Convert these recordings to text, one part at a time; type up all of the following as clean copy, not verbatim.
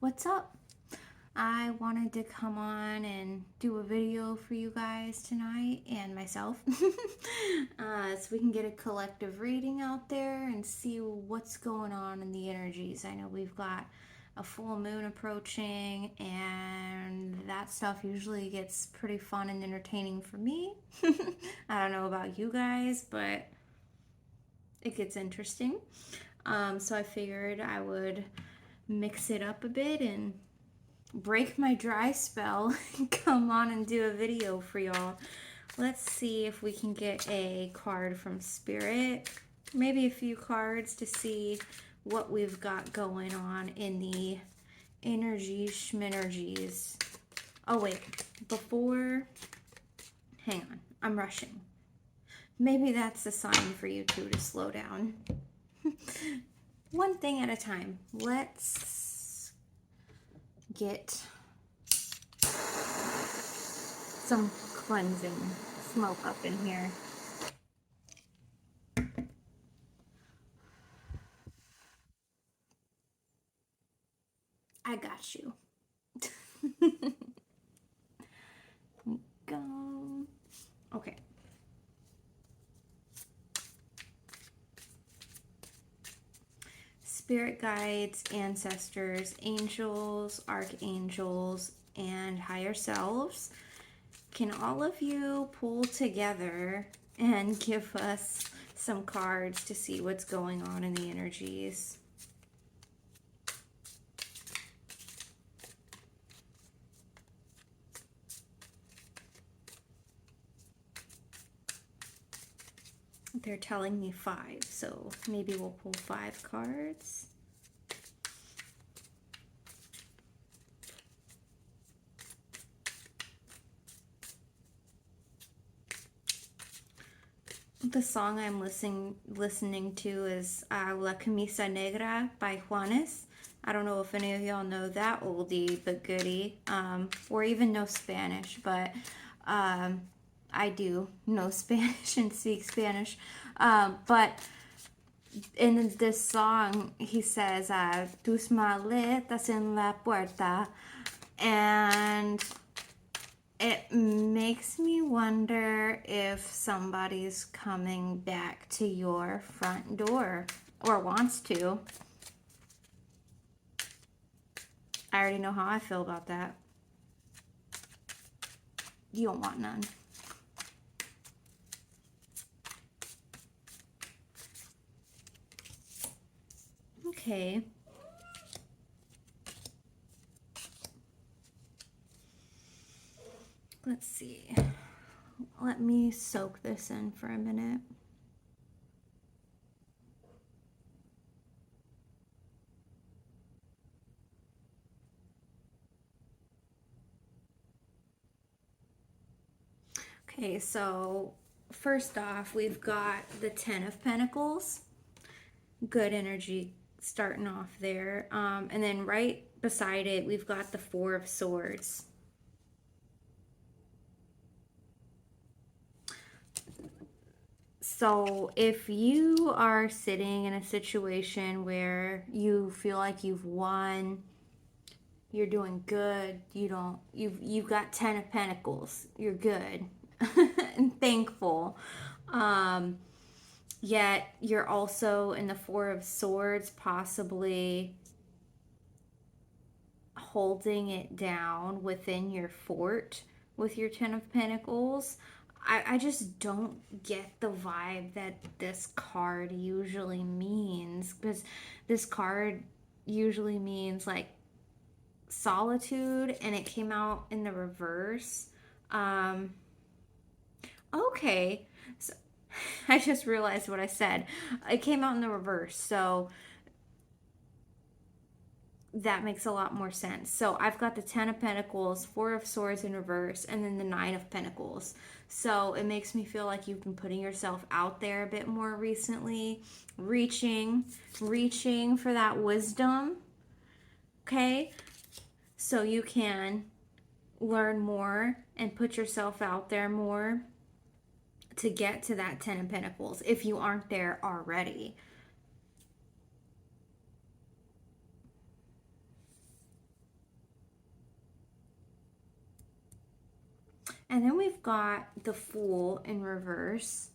What's up? I wanted to come on and do a video for you guys tonight and myself so we can get a collective reading out there and see what's going on in the energies. I know we've got a full moon approaching, and that stuff usually gets pretty fun and entertaining for me. I don't know about you guys, but it gets interesting. So I figured I would mix it up a bit and break my dry spell and come on and do a video for y'all. Let's see if we can get a card from Spirit. Maybe a few cards to see what we've got going on in the energies, schminergies. Oh, wait. Before... Hang on. I'm rushing. Maybe that's a sign for you two to slow down. One thing at a time. Let's get some cleansing smoke up in here. I got you. Go. Okay. Spirit guides, ancestors, angels, archangels, and higher selves. Can all of you pull together and give us some cards to see what's going on in the energies? They're telling me 5, so maybe we'll pull 5 cards. The song I'm listening to is La Camisa Negra by Juanes. I don't know if any of y'all know that oldie but goodie, or even know Spanish, but I do know Spanish and speak Spanish. But in this song, he says, tus maletas en la puerta, and it makes me wonder if somebody's coming back to your front door or wants to. I already know how I feel about that. You don't want none. Okay. Let's see. Let me soak this in for a minute. Okay, so first off, we've got the Ten of Pentacles. Good energy starting off there. And then right beside it, we've got the Four of Swords. So if you are sitting in a situation where you feel like you've won, you're doing good, you've got 10 of Pentacles, you're good and thankful. Yet you're also in the Four of Swords, possibly holding it down within your fort with your Ten of Pentacles. I just don't get the vibe that this card usually means, because this card usually means like solitude, and it came out in the reverse. Okay, so I just realized what I said. It came out in the reverse, so that makes a lot more sense. So I've got the Ten of Pentacles, Four of Swords in reverse, and then the Nine of Pentacles. So it makes me feel like you've been putting yourself out there a bit more recently, reaching for that wisdom, okay? So you can learn more and put yourself out there more to get to that Ten of Pentacles if you aren't there already. And then we've got the Fool in reverse.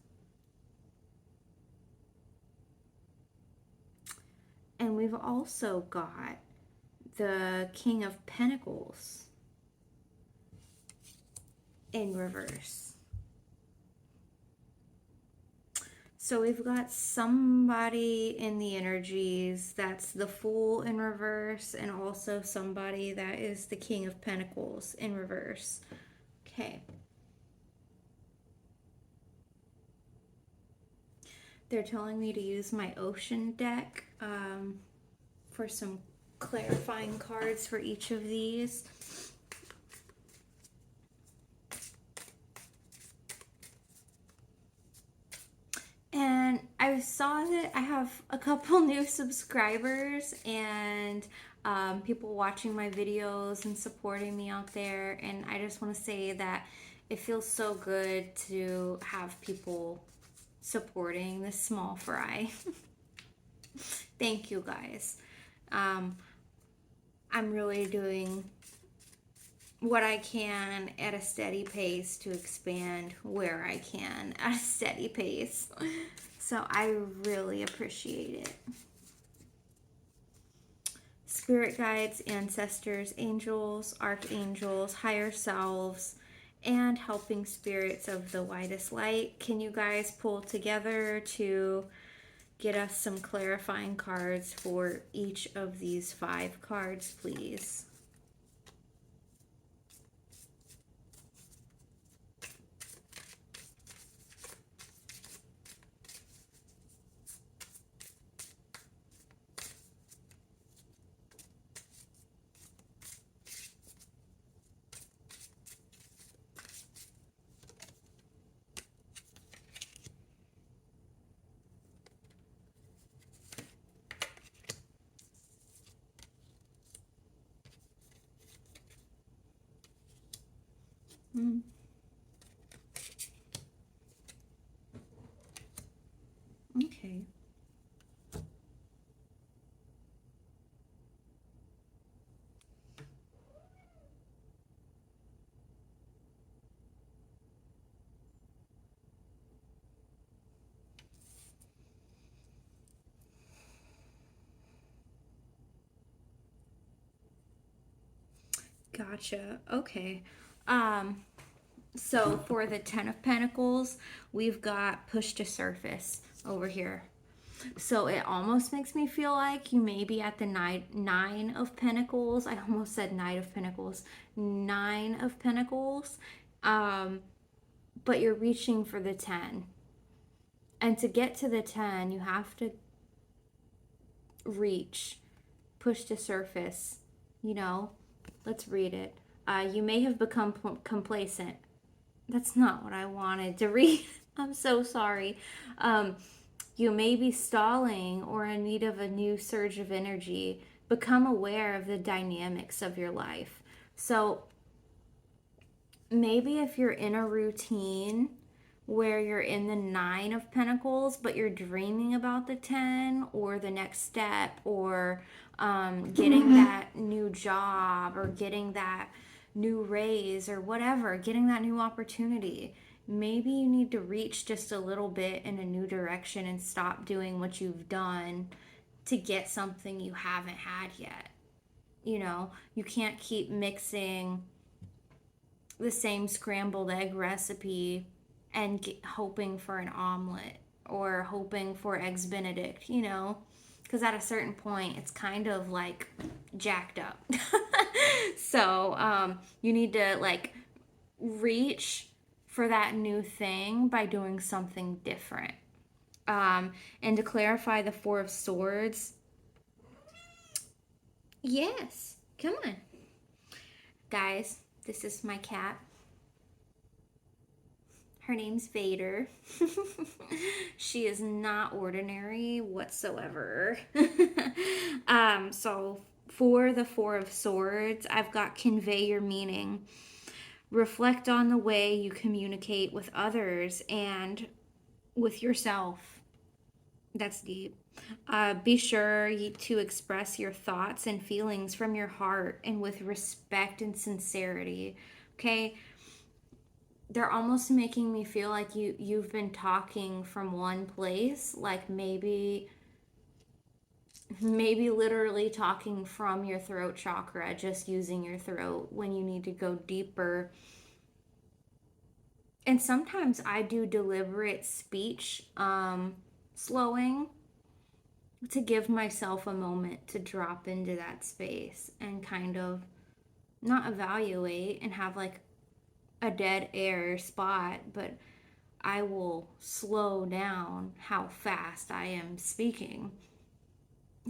And we've also got the King of Pentacles in reverse. So we've got somebody in the energies that's the Fool in reverse, and also somebody that is the King of Pentacles in reverse. Okay. They're telling me to use my Ocean deck for some clarifying cards for each of these. And I saw that I have a couple new subscribers and people watching my videos and supporting me out there. And I just want to say that it feels so good to have people supporting this small fry. Thank you guys. I'm really doing what I can at a steady pace to expand where I can at a steady pace. So I really appreciate it. Spirit guides, ancestors, angels, archangels, higher selves, and helping spirits of the widest light. Can you guys pull together to get us some clarifying cards for each of these 5 cards, please? Okay. Gotcha. Okay. So for the 10 of Pentacles, we've got push to surface over here. So it almost makes me feel like you may be at the nine of Pentacles. I almost said Knight of Pentacles. 9 of Pentacles. But you're reaching for the 10. And to get to the 10, you have to reach, push to surface, you know. Let's read it. You may have become complacent. That's not what I wanted to read. I'm so sorry. You may be stalling or in need of a new surge of energy. Become aware of the dynamics of your life. So maybe if you're in a routine where you're in the 9 of Pentacles, but you're dreaming about the 10 or the next step, or getting that new job, or getting that new raise, or whatever, getting that new opportunity. Maybe you need to reach just a little bit in a new direction and stop doing what you've done to get something you haven't had yet. You know, you can't keep mixing the same scrambled egg recipe and hoping for an omelet or hoping for eggs benedict, you know, because at a certain point it's kind of like jacked up. So you need to like reach for that new thing by doing something different. And to clarify the 4 of Swords, yes, come on guys, this is my cat. Her name's Vader. She is not ordinary whatsoever. So for the 4 of Swords, I've got convey your meaning. Reflect on the way you communicate with others and with yourself. That's deep. Be sure to express your thoughts and feelings from your heart and with respect and sincerity. Okay? they're almost making me feel like you've been talking from one place, like maybe literally talking from your throat chakra, just using your throat when you need to go deeper. And sometimes I do deliberate speech slowing to give myself a moment to drop into that space and kind of not evaluate and have like a dead air spot, but I will slow down how fast I am speaking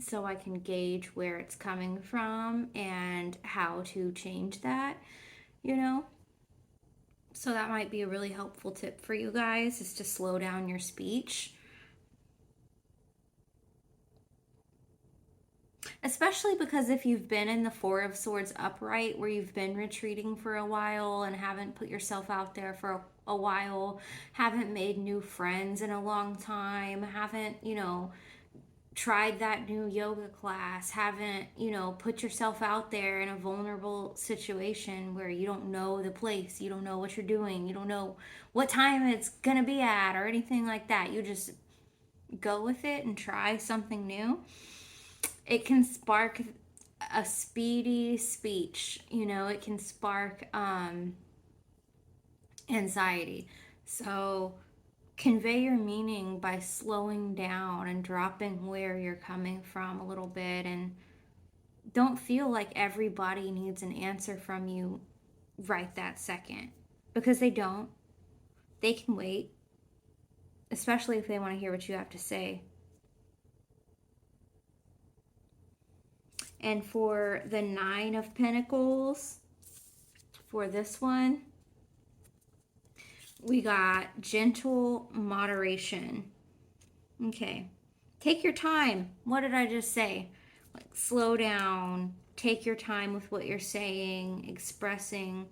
so I can gauge where it's coming from and how to change that, you know? So that might be a really helpful tip for you guys, is to slow down your speech. Especially because if you've been in the Four of Swords upright, where you've been retreating for a while and haven't put yourself out there for a while, haven't made new friends in a long time, haven't, tried that new yoga class, haven't, put yourself out there in a vulnerable situation where you don't know the place, you don't know what you're doing, you don't know what time it's gonna be at or anything like that. You just go with it and try something new. It can spark a speedy speech, it can spark anxiety. So convey your meaning by slowing down and dropping where you're coming from a little bit, and don't feel like everybody needs an answer from you right that second, because they don't. They can wait, especially if they want to hear what you have to say. And for the Nine of Pentacles, for this one, we got gentle moderation. Okay. Take your time. What did I just say? Like, slow down. Take your time with what you're saying, expressing.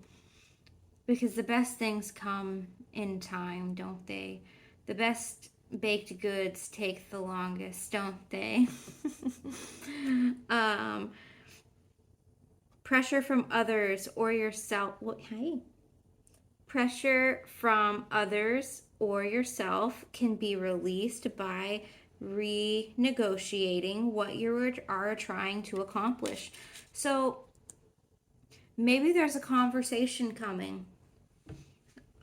Because the best things come in time, don't they? The best baked goods take the longest, don't they? Pressure from others or yourself. What? Hey. Pressure from others or yourself can be released by renegotiating what you are trying to accomplish. So maybe there's a conversation coming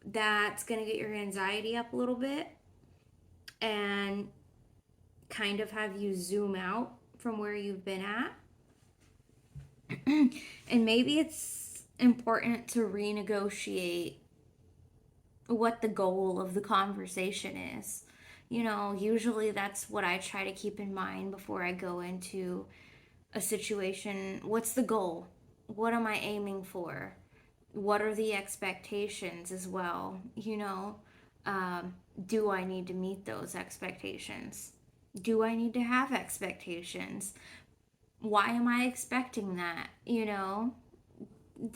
that's going to get your anxiety up a little bit and kind of have you zoom out from where you've been at. And maybe it's important to renegotiate what the goal of the conversation is. Usually that's what I try to keep in mind before I go into a situation. What's the goal? What am I aiming for? What are the expectations as well? Do I need to meet those expectations? Do I need to have expectations? Why am I expecting that?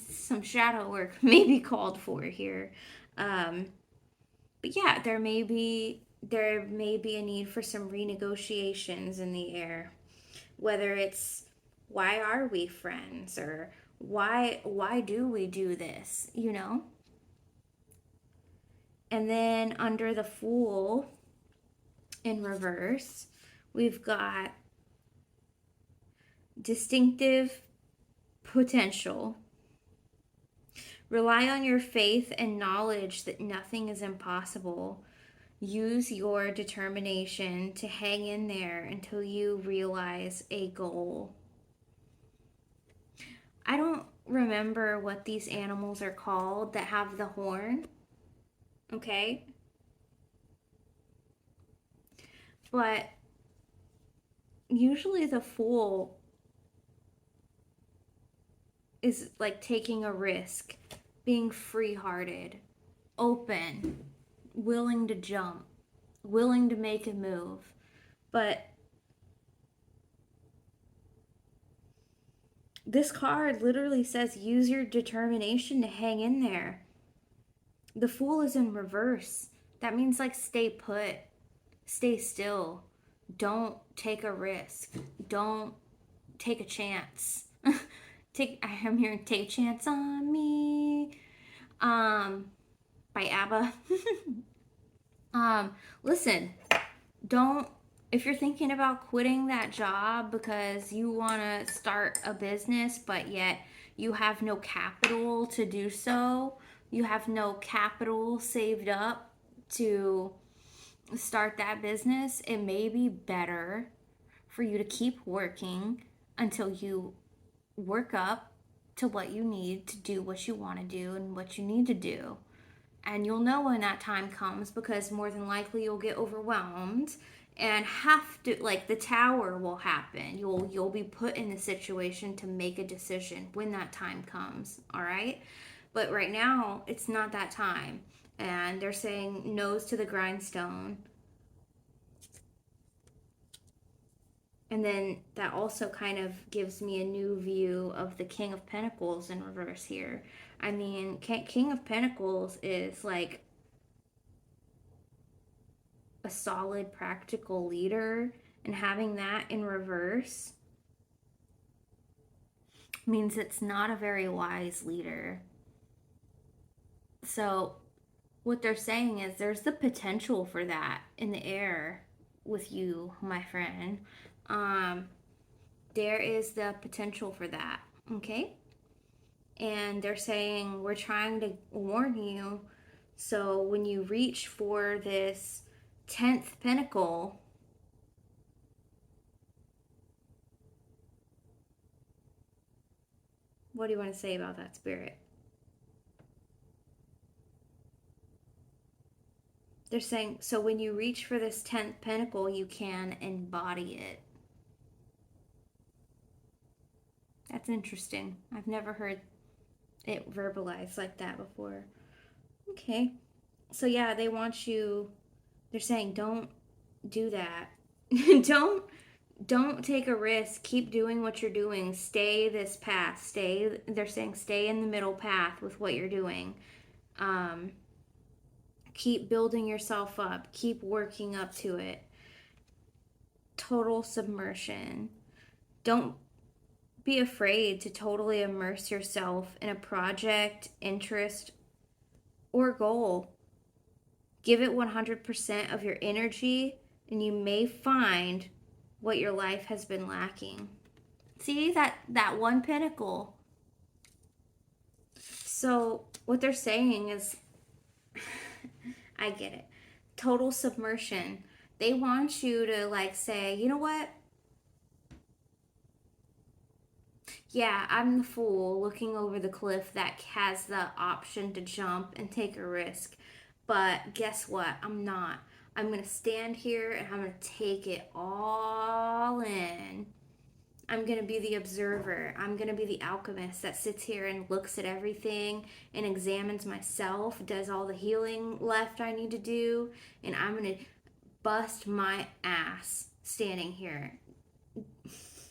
Some shadow work may be called for here. But yeah, there may be a need for some renegotiations in the air. Whether it's, why are we friends, or why do we do this? And then under the Fool in reverse, we've got distinctive potential. Rely on your faith and knowledge that nothing is impossible. Use your determination to hang in there until you realize a goal. I don't remember what these animals are called that have the horn. Okay? But usually the Fool is like taking a risk, being free-hearted, open, willing to jump, willing to make a move. But this card literally says use your determination to hang in there. The Fool is in reverse. That means like stay put, stay still, don't take a risk, don't take a chance. I'm hearing take a chance on me. by ABBA. Listen, don't, if you're thinking about quitting that job because you want to start a business, but yet you have no capital to do so, you have no capital saved up to start that business, it may be better for you to keep working until you work up to what you need to do what you want to do and what you need to do. And you'll know when that time comes, because more than likely you'll get overwhelmed and have to, like, the tower will happen. You'll be put in the situation to make a decision when that time comes, all right? But right now, it's not that time. And they're saying nose to the grindstone. And then that also kind of gives me a new view of the King of Pentacles in reverse here. I mean, King of Pentacles is like a solid, practical leader. And having that in reverse means it's not a very wise leader. So what they're saying is there's the potential for that in the air with you, my friend. There is the potential for that, okay? And they're saying we're trying to warn you, so when you reach for this 10th pentacle, what do you want to say about that, Spirit? They're saying, so when you reach for this 10th pentacle, you can embody it. That's interesting. I've never heard it verbalized like that before. Okay. So yeah, they want you, they're saying don't do that. don't take a risk. Keep doing what you're doing. Stay this path. They're saying stay in the middle path with what you're doing. Keep building yourself up. Keep working up to it. Total submersion. Don't be afraid to totally immerse yourself in a project, interest, or goal. Give it 100% of your energy, and you may find what your life has been lacking. See that one pentacle. So what they're saying is, I get it. Total submersion. They want you to like say, you know what? Yeah, I'm the fool looking over the cliff that has the option to jump and take a risk. But guess what? I'm not. I'm going to stand here and I'm going to take it all in. I'm going to be the observer. I'm going to be the alchemist that sits here and looks at everything and examines myself, does all the healing left I need to do, and I'm going to bust my ass standing here.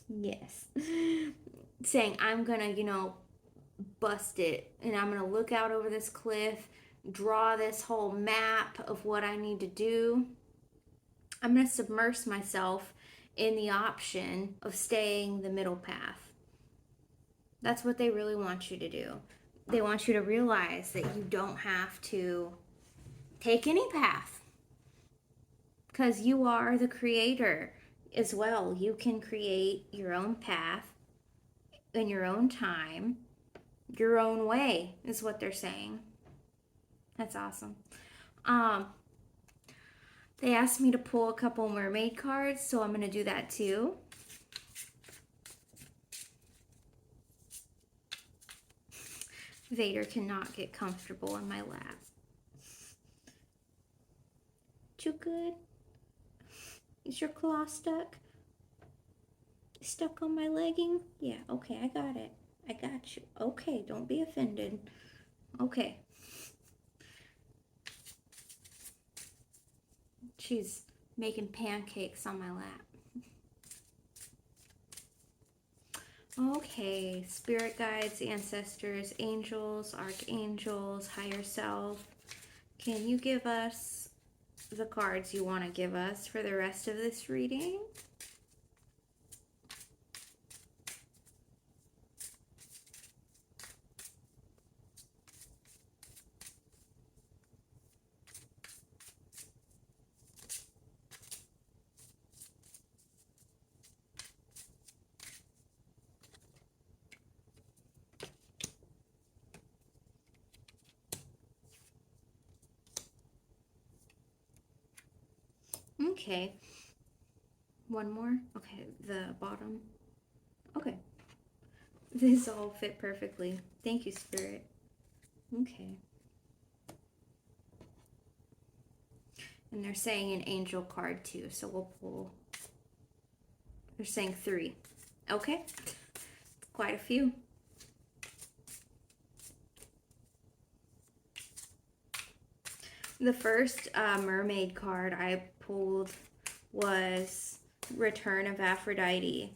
Yes. Saying I'm going to, bust it, and I'm going to look out over this cliff, draw this whole map of what I need to do. I'm going to submerge myself in the option of staying the middle path. That's what they really want you to do. They want you to realize that you don't have to take any path, because you are the creator as well. You can create your own path in your own time, your own way, is what they're saying. That's awesome. They asked me to pull a couple mermaid cards, so I'm going to do that too. Vader cannot get comfortable in my lap. You good? Is your claw stuck? Stuck on my legging? Yeah, okay, I got it. I got you. Okay, don't be offended. Okay. She's making pancakes on my lap. Okay, spirit guides, ancestors, angels, archangels, higher self. Can you give us the cards you want to give us for the rest of this reading? Okay. One more. Okay, the bottom. Okay. These all fit perfectly. Thank you, Spirit. Okay. And they're saying an angel card too, so we'll pull. They're saying 3. Okay. Quite a few. The first mermaid card I pulled was Return of Aphrodite,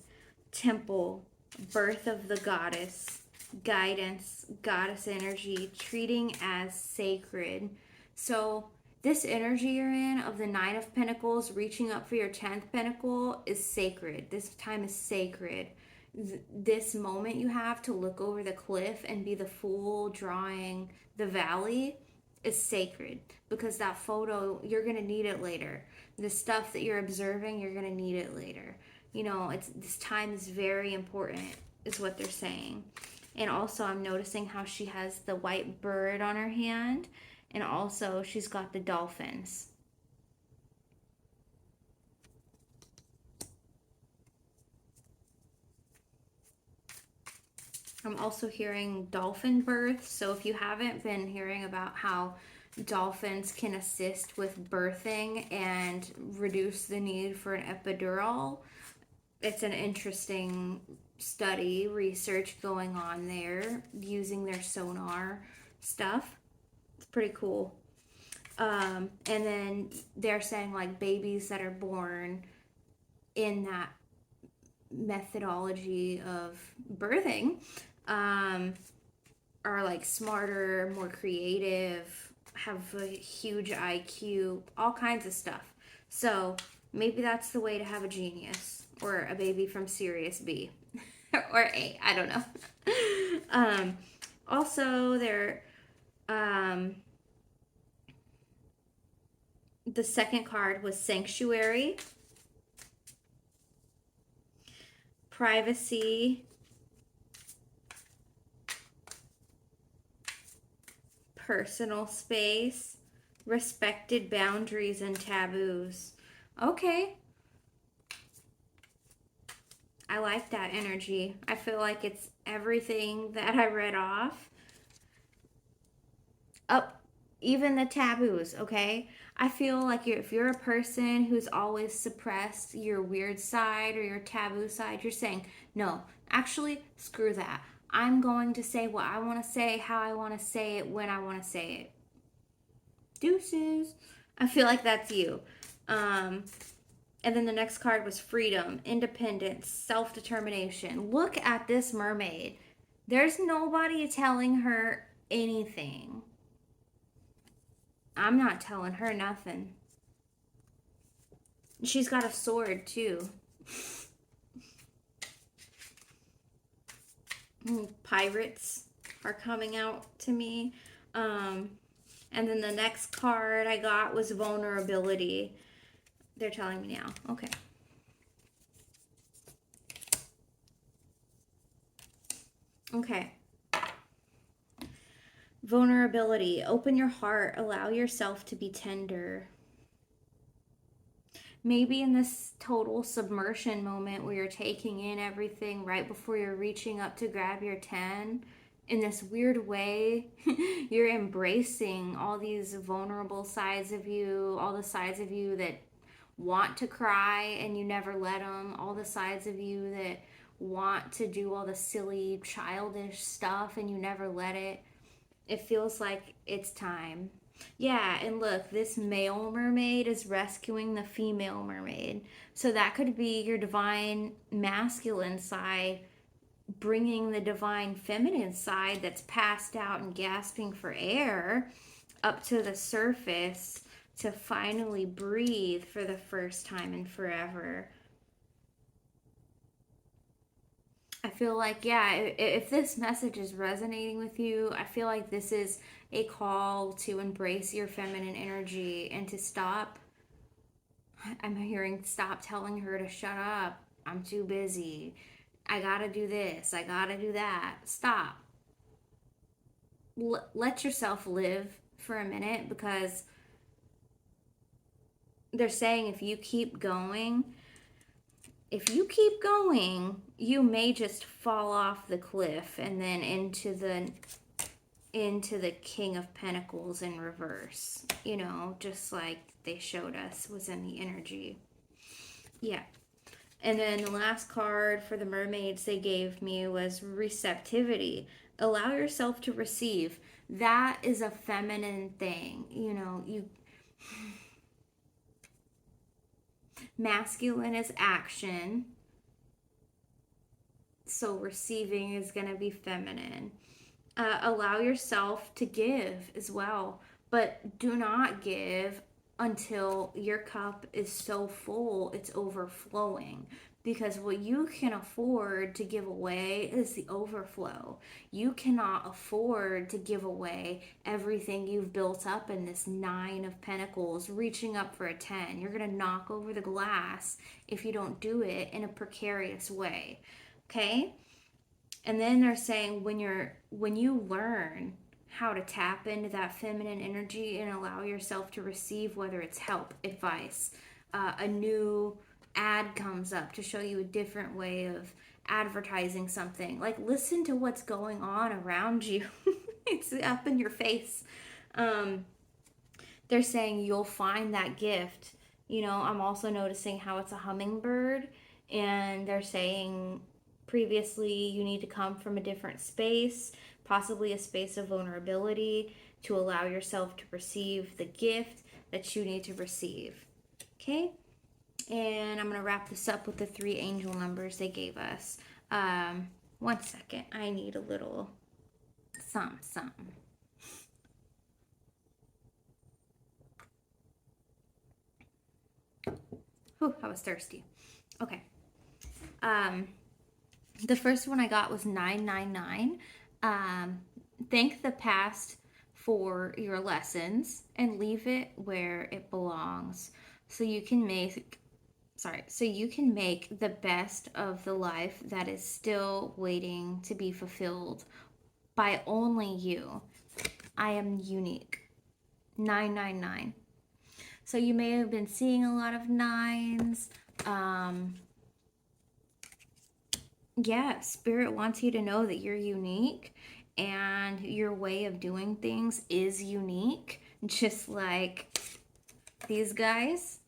Temple, Birth of the Goddess, Guidance, Goddess energy, treating as sacred. So this energy you're in of the 9 of Pentacles reaching up for your 10th pentacle is sacred. This time is sacred. This moment you have to look over the cliff and be the fool drawing the valley is sacred, because that photo, you're going to need it later. The stuff that you're observing, you're going to need it later. You know, it's this time is very important is what they're saying. And also I'm noticing how she has the white bird on her hand, and also she's got the dolphins. I'm also hearing dolphin birth. So if you haven't been hearing about how dolphins can assist with birthing and reduce the need for an epidural, it's an interesting study, research going on there using their sonar stuff. It's pretty cool. And then they're saying like babies that are born in that methodology of birthing are like smarter, more creative, have a huge IQ, all kinds of stuff. So maybe that's the way to have a genius or a baby from Sirius B or A. I don't know. Also, they're the second card was Sanctuary, Privacy, Personal Space, Respected Boundaries and Taboos. Okay. I like that energy. I feel like it's everything that I read off. Oh, even the taboos, okay? I feel like if you're a person who's always suppressed your weird side or your taboo side, you're saying, no, actually, screw that. I'm going to say what I want to say, how I want to say it, when I want to say it. Deuces. I feel like that's you. And then the next card was freedom, independence, self-determination. Look at this mermaid. There's nobody telling her anything. I'm not telling her nothing. She's got a sword too. Pirates are coming out to me. And then the next card I got was vulnerability. They're telling me now. Okay. Okay. Vulnerability. Open your heart. Allow yourself to be tender. Maybe in this total submersion moment where you're taking in everything right before you're reaching up to grab your 10, in this weird way, you're embracing all these vulnerable sides of you, all the sides of you that want to cry and you never let them, all the sides of you that want to do all the silly, childish stuff and you never let it. It feels like it's time. Yeah, and look, this male mermaid is rescuing the female mermaid. So that could be your divine masculine side bringing the divine feminine side that's passed out and gasping for air up to the surface to finally breathe for the first time in forever. I feel like, yeah, if this message is resonating with you, I feel like this is a call to embrace your feminine energy and to stop. I'm hearing stop telling her to shut up. I'm too busy. I gotta do this. I gotta do that. Stop. Let yourself live for a minute, because they're saying if you keep going, you may just fall off the cliff and then into the King of Pentacles in reverse. You know, just like they showed us was in the energy. Yeah. And then the last card for the mermaids they gave me was receptivity. Allow yourself to receive. That is a feminine thing. You know, masculine is action. So receiving is going to be feminine. Allow yourself to give as well, but do not give until your cup is so full it's overflowing, because what you can afford to give away is the overflow. You cannot afford to give away everything you've built up in this 9 of Pentacles reaching up for a 10. You're going to knock over the glass if you don't do it in a precarious way. Okay? And then they're saying when you learn how to tap into that feminine energy and allow yourself to receive, whether it's help, advice, a new ad comes up to show you a different way of advertising something. Like, listen to what's going on around you. It's up in your face. They're saying you'll find that gift. You know, I'm also noticing how it's a hummingbird, and they're saying previously you need to come from a different space, possibly a space of vulnerability, to allow yourself to receive the gift that you need to receive. Okay? And I'm going to wrap this up with the 3 angel numbers they gave us. 1 second. I need a little something. Whew, I was thirsty. Okay. The first one I got was 999. Thank the past for your lessons and leave it where it belongs, so you can make the best of the life that is still waiting to be fulfilled by only you. I am unique. 999. So you may have been seeing a lot of nines. Yeah, Spirit wants you to know that you're unique and your way of doing things is unique, just like these guys.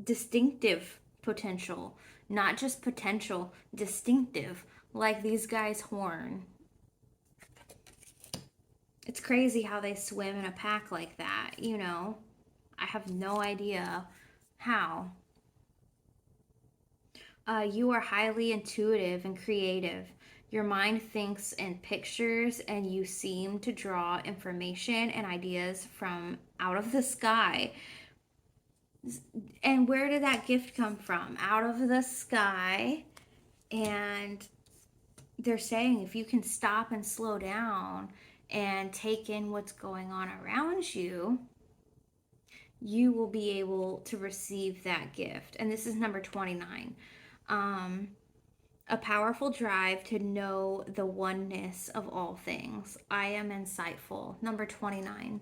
Distinctive potential, not just potential, distinctive, like these guys' horn. It's crazy how they swim in a pack like that, you know. I have no idea how. You are highly intuitive and creative. Your mind thinks in pictures, and you seem to draw information and ideas from out of the sky. And where did that gift come from? Out of the sky. And they're saying if you can stop and slow down and take in what's going on around you, you will be able to receive that gift. And this is number 29. A powerful drive to know the oneness of all things. I am insightful. Number 29.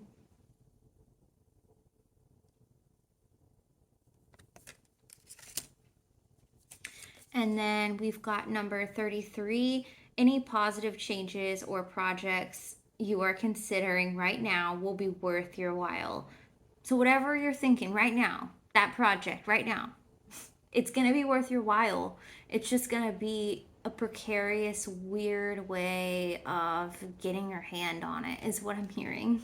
And then we've got number 33. Any positive changes or projects you are considering right now will be worth your while. So whatever you're thinking right now, that project right now, it's going to be worth your while. It's just going to be a precarious, weird way of getting your hand on it, is what I'm hearing.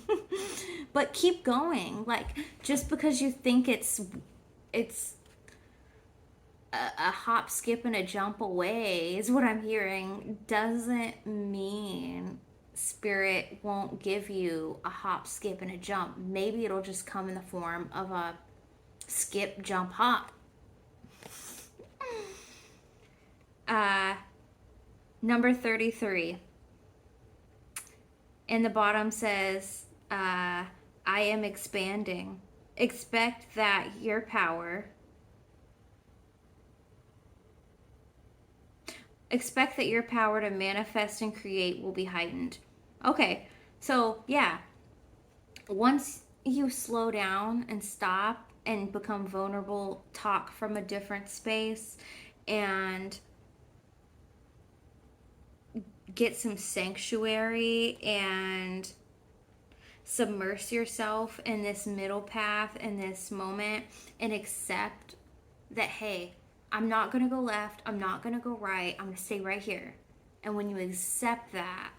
But keep going. Like, just because you think it's a hop, skip, and a jump away, is what I'm hearing, doesn't mean Spirit won't give you a hop, skip, and a jump. Maybe it'll just come in the form of a skip, jump, hop. Number 33. In the bottom says, I am expanding. Expect that your power to manifest and create will be heightened. Okay, so yeah, once you slow down and stop and become vulnerable, talk from a different space, and get some sanctuary and submerge yourself in this middle path in this moment and accept that, hey, I'm not going to go left, I'm not going to go right, I'm going to stay right here. And when you accept that,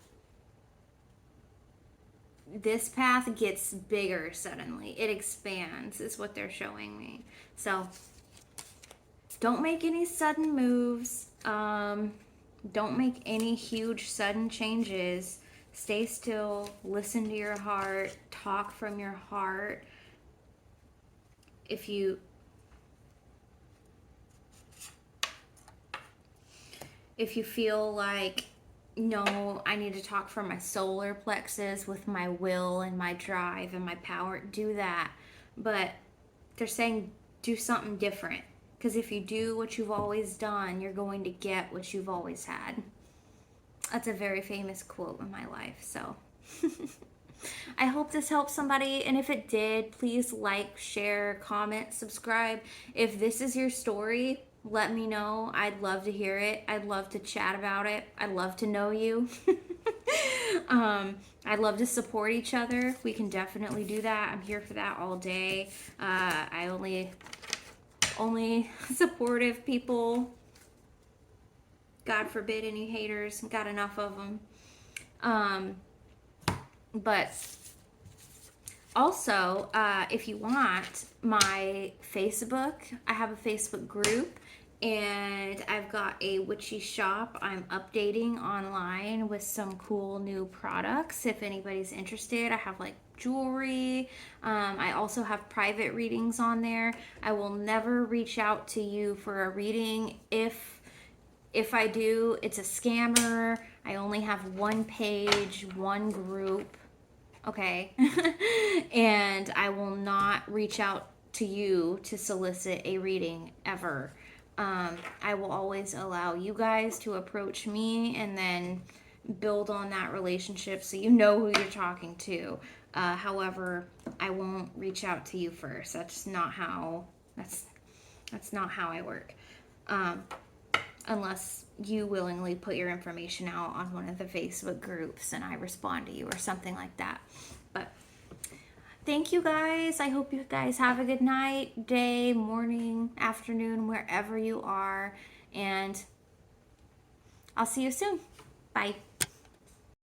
this path gets bigger suddenly. It expands, is what they're showing me. So don't make any sudden moves. Don't make any huge sudden changes. Stay still, listen to your heart, talk from your heart. If you feel like, no, I need to talk from my solar plexus with my will and my drive and my power, do that. But they're saying do something different. Because if you do what you've always done, you're going to get what you've always had. That's a very famous quote in my life. So I hope this helps somebody. And if it did, please like, share, comment, subscribe. If this is your story, let me know. I'd love to hear it. I'd love to chat about it. I'd love to know you. I'd love to support each other. We can definitely do that. I'm here for that all day. I only supportive people. God forbid any haters. Got enough of them. But also, if you want my Facebook, I have a Facebook group, and I've got a witchy shop I'm updating online with some cool new products. If anybody's interested, I have like jewelry. I also have private readings on there. I will never reach out to you for a reading. If I do, it's a scammer. I only have one page, one group. Okay. And I will not reach out to you to solicit a reading ever. I will always allow you guys to approach me and then build on that relationship so you know who you're talking to. However, I won't reach out to you first. That's not how I work. Unless you willingly put your information out on one of the Facebook groups and I respond to you or something like that. But thank you guys. I hope you guys have a good night, day, morning, afternoon, wherever you are. And I'll see you soon. Bye.